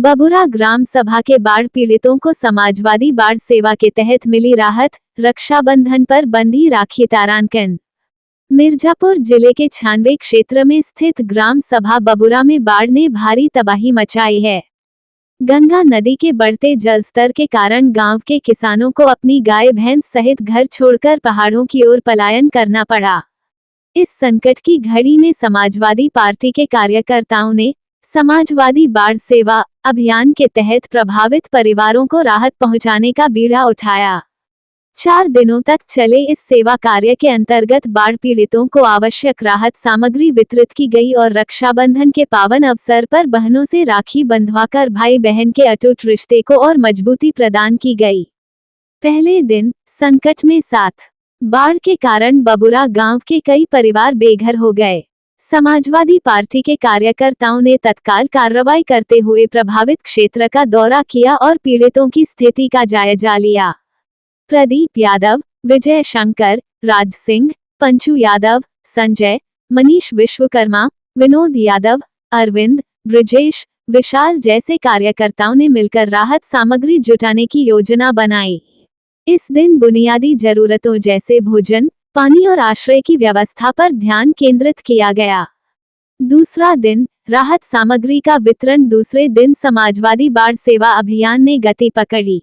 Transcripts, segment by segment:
बबुरा ग्राम सभा के बाढ़ पीड़ितों को समाजवादी बाढ़ सेवा के तहत मिली राहत। रक्षाबंधन पर बंधी राखी तारांकन। मिर्जापुर जिले के छानवे क्षेत्र में स्थित ग्राम सभा बबुरा में बाढ़ ने भारी तबाही मचाई है। गंगा नदी के बढ़ते जलस्तर के कारण गांव के किसानों को अपनी गाय भैंस सहित घर छोड़कर पहाड़ों की ओर पलायन करना पड़ा। इस संकट की घड़ी में समाजवादी पार्टी के कार्यकर्ताओं ने समाजवादी बाढ़ सेवा अभियान के तहत प्रभावित परिवारों को राहत पहुंचाने का बीड़ा उठाया। 4 दिनों तक चले इस सेवा कार्य के अंतर्गत बाढ़ पीड़ितों को आवश्यक राहत सामग्री वितरित की गई और रक्षाबंधन के पावन अवसर पर बहनों से राखी बंधवाकर भाई बहन के अटूट रिश्ते को और मजबूती प्रदान की गई। पहले दिन संकट में साथ। बाढ़ के कारण बबुरा गांव के कई परिवार बेघर हो गए। समाजवादी पार्टी के कार्यकर्ताओं ने तत्काल कार्रवाई करते हुए प्रभावित क्षेत्र का दौरा किया और पीड़ितों की स्थिति का जायजा लिया। प्रदीप यादव, विजय शंकर, राज सिंह, पंचू यादव, संजय, मनीष विश्वकर्मा, विनोद यादव, अरविंद, ब्रिजेश, विशाल जैसे कार्यकर्ताओं ने मिलकर राहत सामग्री जुटाने की योजना बनाई। इस दिन बुनियादी जरूरतों जैसे भोजन, पानी और आश्रय की व्यवस्था पर ध्यान केंद्रित किया गया। दूसरा दिन राहत सामग्री का वितरण। दूसरे दिन समाजवादी बाढ़ सेवा अभियान ने गति पकड़ी।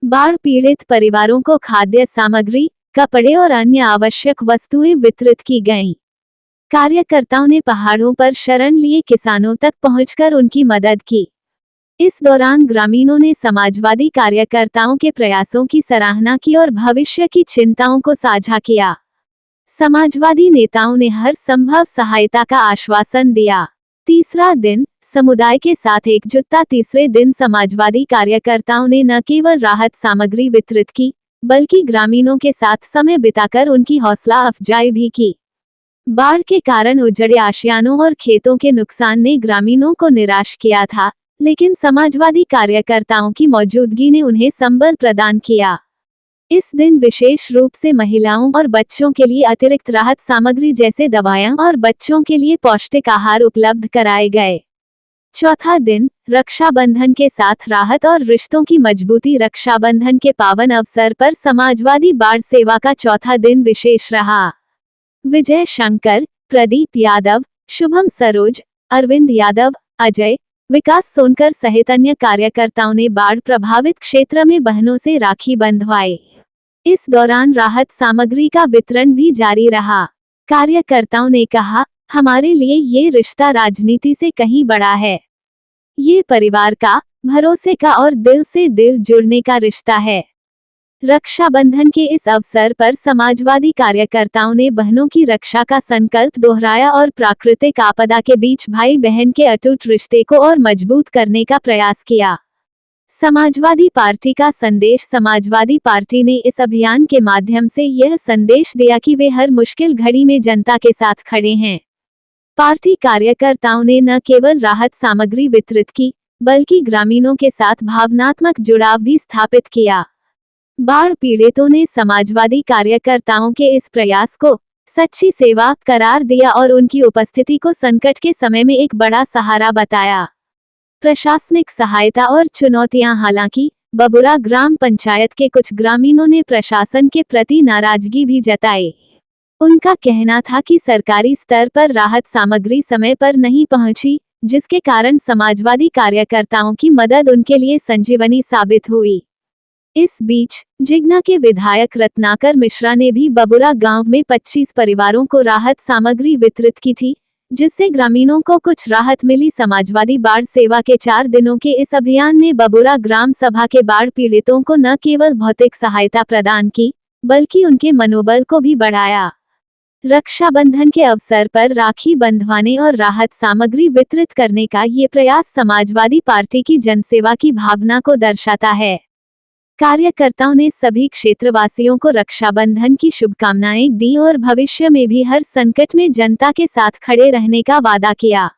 बाढ़ पीड़ित परिवारों को खाद्य सामग्री, कपड़े और अन्य आवश्यक वस्तुएं वितरित की गईं। कार्यकर्ताओं ने पहाड़ों पर शरण लिए किसानों तक पहुंचकर उनकी मदद की। इस दौरान ग्रामीणों ने समाजवादी कार्यकर्ताओं के प्रयासों की सराहना की और भविष्य की चिंताओं को साझा किया। समाजवादी नेताओं ने हर संभव सहायता का आश्वासन दिया। तीसरा दिन समुदाय के साथ एकजुटता। तीसरे दिन समाजवादी कार्यकर्ताओं ने न केवल राहत सामग्री वितरित की, बल्कि ग्रामीणों के साथ समय बिताकर उनकी हौसला अफजाई भी की। बाढ़ के कारण उजड़े आशियानों और खेतों के नुकसान ने ग्रामीणों को निराश किया था, लेकिन समाजवादी कार्यकर्ताओं की मौजूदगी ने उन्हें संबल प्रदान किया। इस दिन विशेष रूप से महिलाओं और बच्चों के लिए अतिरिक्त राहत सामग्री जैसे दवाएं और बच्चों के लिए पौष्टिक आहार उपलब्ध कराए गए। चौथा दिन रक्षाबंधन के साथ राहत और रिश्तों की मजबूती। रक्षाबंधन के पावन अवसर पर समाजवादी बाढ़ सेवा का चौथा दिन विशेष रहा। विजय शंकर, प्रदीप यादव, शुभम सरोज, अरविंद यादव, अजय, विकास सोनकर सहित अन्य कार्यकर्ताओं ने बाढ़ प्रभावित क्षेत्र में बहनों से राखी बंधवाई। इस दौरान राहत सामग्री का वितरण भी जारी रहा। कार्यकर्ताओं ने कहा, हमारे लिए ये रिश्ता राजनीति से कहीं बड़ा है। ये परिवार का, भरोसे का और दिल से दिल जुड़ने का रिश्ता है। रक्षाबंधन के इस अवसर पर समाजवादी कार्यकर्ताओं ने बहनों की रक्षा का संकल्प दोहराया और प्राकृतिक आपदा के बीच भाई बहन के अटूट रिश्ते को और मजबूत करने का प्रयास किया। समाजवादी पार्टी का संदेश। समाजवादी पार्टी ने इस अभियान के माध्यम से यह संदेश दिया कि वे हर मुश्किल घड़ी में जनता के साथ खड़े हैं। पार्टी कार्यकर्ताओं ने न केवल राहत सामग्री वितरित की, बल्कि ग्रामीणों के साथ भावनात्मक जुड़ाव भी स्थापित किया। बाढ़ पीड़ितों ने समाजवादी कार्यकर्ताओं के इस प्रयास को सच्ची सेवा करार दिया और उनकी उपस्थिति को संकट के समय में एक बड़ा सहारा बताया। प्रशासनिक सहायता और चुनौतियां। हालांकि बबुरा ग्राम पंचायत के कुछ ग्रामीणों ने प्रशासन के प्रति नाराजगी भी जताई। उनका कहना था कि सरकारी स्तर पर राहत सामग्री समय पर नहीं पहुंची, जिसके कारण समाजवादी कार्यकर्ताओं की मदद उनके लिए संजीवनी साबित हुई। इस बीच जिगना के विधायक रत्नाकर मिश्रा ने भी बबुरा गांव में 25 परिवारों को राहत सामग्री वितरित की थी, जिससे ग्रामीणों को कुछ राहत मिली। समाजवादी बाढ़ सेवा के 4 दिनों के इस अभियान ने बबुरा ग्राम सभा के बाढ़ पीड़ितों को न केवल भौतिक सहायता प्रदान की, बल्कि उनके मनोबल को भी बढ़ाया। रक्षाबंधन के अवसर पर राखी बंधवाने और राहत सामग्री वितरित करने का ये प्रयास समाजवादी पार्टी की जनसेवा की भावना को दर्शाता है। कार्यकर्ताओं ने सभी क्षेत्रवासियों को रक्षाबंधन की शुभकामनाएं दी और भविष्य में भी हर संकट में जनता के साथ खड़े रहने का वादा किया।